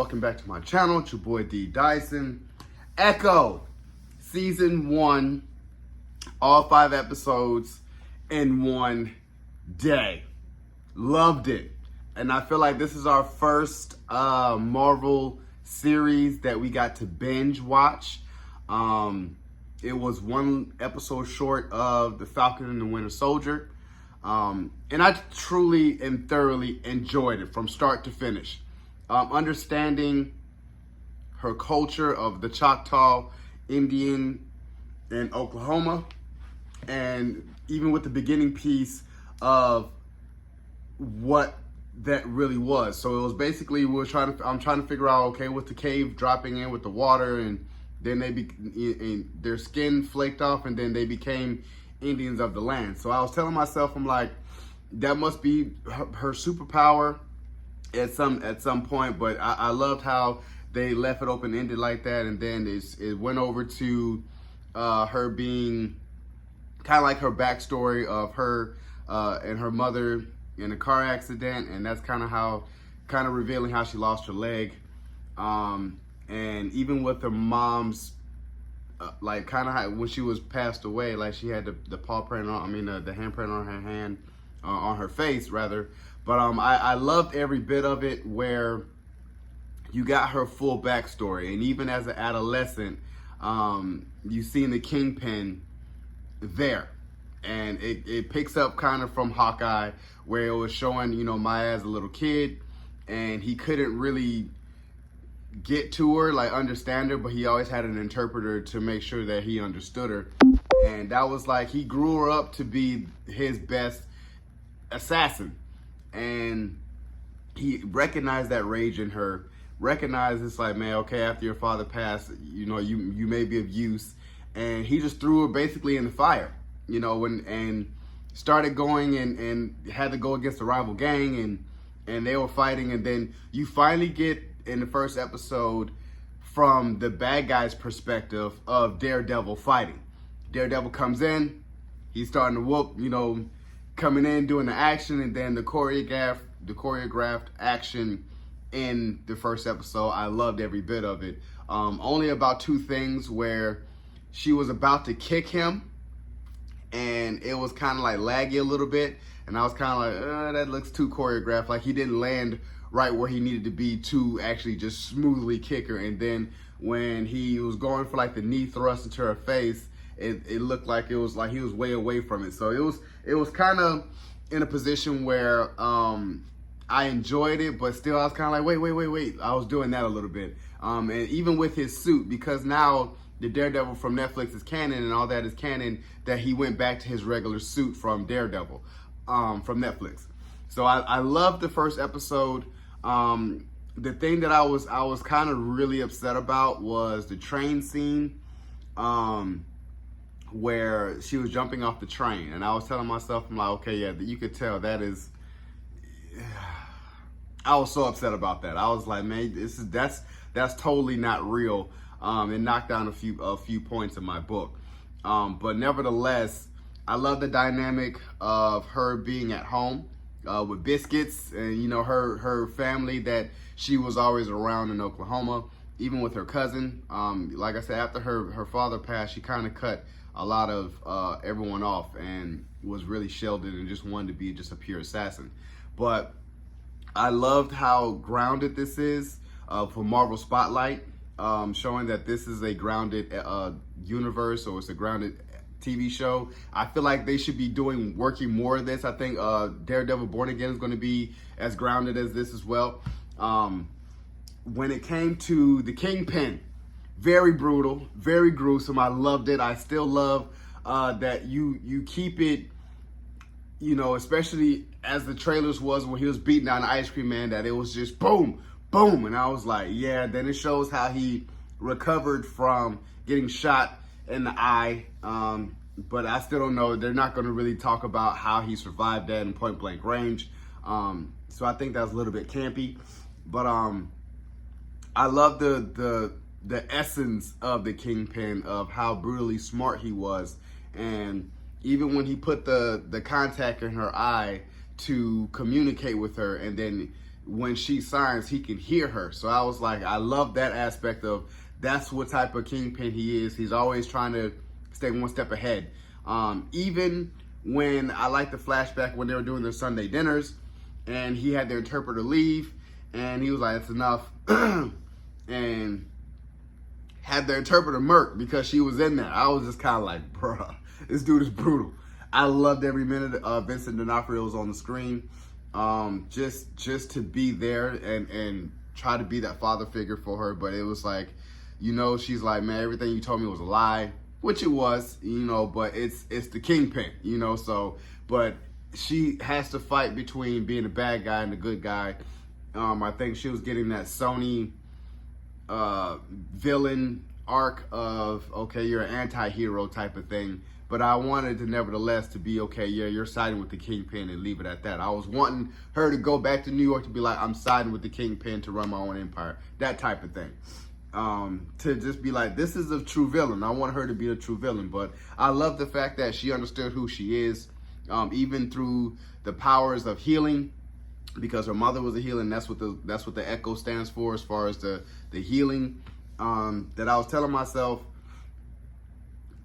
welcome back to my channel. It's your boy D Dyson. Echo, season 1, all 5 episodes in one day. Loved it. And I feel like this is our first Marvel series that we got to binge watch. It was 1 episode short of The Falcon and the Winter Soldier. And I truly and thoroughly enjoyed it from start to finish. Understanding her culture of the Choctaw Indian in Oklahoma, and even with the beginning piece of what that really was. So it was basically I'm trying to figure out, okay, with the cave dropping in with the water, and then their skin flaked off, and then they became Indians of the land. So I was telling myself, I'm like, that must be her superpower at some point. But I loved how they left it open-ended like that, and then it went over to her being kind of like her backstory of her and her mother in a car accident, and that's kind of revealing how she lost her leg, and even with her mom's like kind of how when she was passed away, like she had the paw print on, the handprint on her hand, on her face rather. But I loved every bit of it, where you got her full backstory, and even as an adolescent, you seen the Kingpin there, and it picks up kind of from Hawkeye, where it was showing, Maya as a little kid, and he couldn't really get to her, like understand her, but he always had an interpreter to make sure that he understood her. And that was like, he grew her up to be his best assassin, and he recognized that rage in her, recognized it's like, man, okay, after your father passed, you may be of use, and he just threw her basically in the fire, and started going and had to go against a rival gang, and they were fighting, and then you finally get in the first episode from the bad guy's perspective of Daredevil fighting. Daredevil comes in, he's starting to whoop, coming in, doing the action, and then the choreographed action in the first episode. I loved every bit of it. Only about 2 things where she was about to kick him, and it was kind of like laggy a little bit, and I was kind of like, that looks too choreographed. Like he didn't land right where he needed to be to actually just smoothly kick her. And then when he was going for like the knee thrust into her face, it looked like it was like he was way away from it. So it was kind of in a position where I enjoyed it, but still I was kind of like, wait. I was doing that a little bit. And even with his suit, because now the Daredevil from Netflix is canon, and all that is canon, that he went back to his regular suit from Daredevil from Netflix. So I loved the first episode. The thing that I was kind of really upset about was the train scene, where she was jumping off the train, and I was telling myself, I'm like, okay, yeah, you could tell that is. I was so upset about that. I was like, man, that's totally not real. It knocked down a few points in my book, but nevertheless, I love the dynamic of her being at home with Biscuits, and her family that she was always around in Oklahoma, even with her cousin. Like I said, after her father passed, she kind of cut a lot of everyone off and was really shielded and just wanted to be just a pure assassin. But I loved how grounded this is for Marvel Spotlight, showing that this is a grounded universe, or it's a grounded TV show. I feel like they should be working more of this. I think Daredevil Born Again is going to be as grounded as this as well. When it came to the Kingpin, very brutal, very gruesome. I loved it. I still love that you keep it, especially as the trailers was when he was beating down the ice cream man, that it was just boom, boom. And I was like, yeah, then it shows how he recovered from getting shot in the eye. But I still don't know. They're not going to really talk about how he survived that in point blank range. So I think that's a little bit campy. But I love the essence of the Kingpin, of how brutally smart he was. And even when he put the contact in her eye to communicate with her, and then when she signs, he can hear her. So I was like, I love that aspect of that's what type of kingpin he is. He's always trying to stay one step ahead. Even when I like the flashback when they were doing their Sunday dinners and he had their interpreter leave and he was like, it's enough. And had the interpreter murked because she was in there. I was just kind of like, bruh, this dude is brutal. I loved every minute Vincent D'Onofrio was on the screen. Just to be there and try to be that father figure for her. But it was like, you know, she's like, man, everything you told me was a lie, which it was, you know, but it's the kingpin, you know, so, but she has to fight between being a bad guy and a good guy. I think she was getting that Sony villain arc of, okay, you're an anti-hero type of thing. But I wanted to nevertheless to be, okay, yeah, you're siding with the kingpin and leave it at that. I was wanting her to go back to New York to be like, I'm siding with the kingpin to run my own empire. That type of thing. To just be like, this is a true villain. I want her to be a true villain. But I love the fact that she understood who she is, even through the powers of healing, because her mother was a healer, and that's what the Echo stands for as far as the healing. That I was telling myself,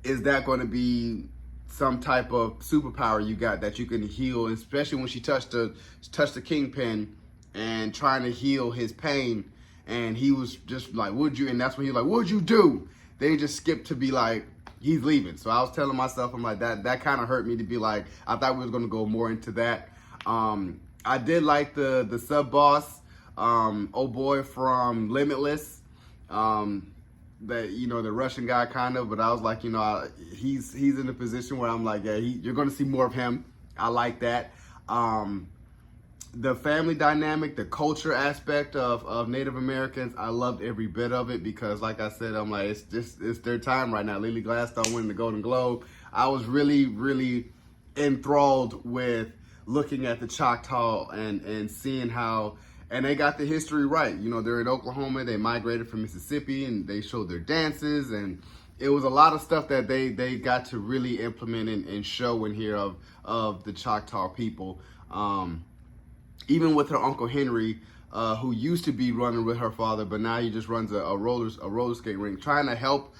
is that going to be some type of superpower you got that you can heal, especially when she touched the kingpin and trying to heal his pain, and he was just like, would you? And that's when he was like, what'd you do? They just skipped to be like, he's leaving. So I was telling myself, I'm like, that kind of hurt me to be like, I thought we was going to go more into that. I did like the sub boss, old boy from Limitless. That, you know, the Russian guy kind of, but I was like, you know, he's in a position where I'm like, yeah, you're going to see more of him. I like that. The family dynamic, the culture aspect of Native Americans, I loved every bit of it because, like I said, I'm like, it's their time right now. Lily Gladstone winning the Golden Globe. I was really, really enthralled with looking at the Choctaw and seeing how. And they got the history right. You know, they're in Oklahoma. They migrated from Mississippi, and they showed their dances. And it was a lot of stuff that they got to really implement and show in here of the Choctaw people. Even with her Uncle Henry, who used to be running with her father, but now he just runs a roller skate rink, trying to help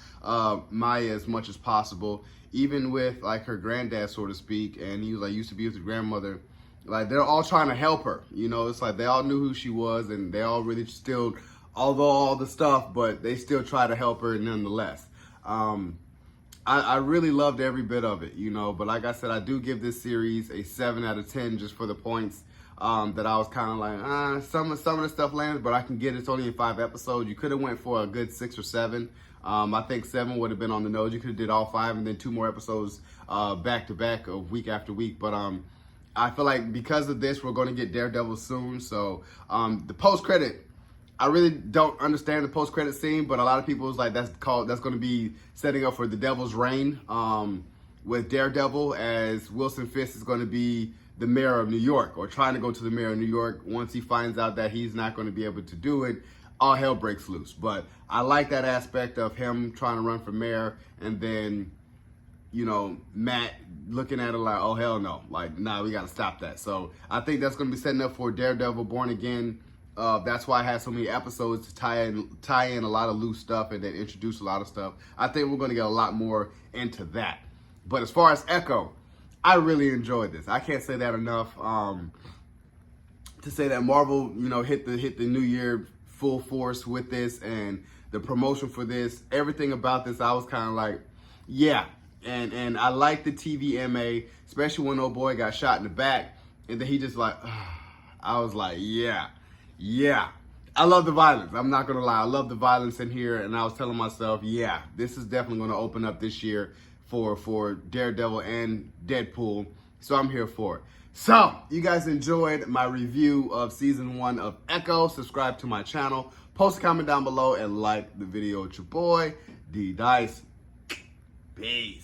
Maya as much as possible. Even with, like, her granddad, so to speak. And he was like, used to be with his grandmother. Like, they're all trying to help her, you know. It's like they all knew who she was, and they all really still, although all the stuff, but they still try to help her nonetheless. I really loved every bit of it, you know. But like I said, I do give this series a 7 out of 10 just for the points that I was kind of like, some of the stuff lands, but I can get it's only in 5 episodes. You could have went for a good 6 or 7. I think 7 would have been on the nose. You could have did all 5 and then 2 more episodes back to back, week after week. But I feel like because of this, we're going to get Daredevil soon. So the post-credit, I really don't understand the post-credit scene, but a lot of people was like, that's going to be setting up for the Devil's Reign with Daredevil, as WilsonFisk is going to be the mayor of New York, or trying to go to the mayor of New York. Once he finds out that he's not going to be able to do it, all hell breaks loose. But I like that aspect of him trying to run for mayor, and then, you know, Matt looking at it like, oh, hell no. Like, nah, we got to stop that. So I think that's going to be setting up for Daredevil Born Again. That's why I had so many episodes to tie in a lot of loose stuff and then introduce a lot of stuff. I think we're going to get a lot more into that. But as far as Echo, I really enjoyed this. I can't say that enough. To say that Marvel, you know, hit the new year full force with this, and the promotion for this, everything about this, I was kind of like, yeah. And I like the TVMA, especially when old boy got shot in the back, and then he just like, I was like, yeah. I love the violence. I'm not gonna lie, I love the violence in here, and I was telling myself, yeah, this is definitely gonna open up this year for Daredevil and Deadpool, so I'm here for it. So, you guys enjoyed my review of season 1 of Echo. Subscribe to my channel, post a comment down below, and like the video with your boy, D Dice. Peace.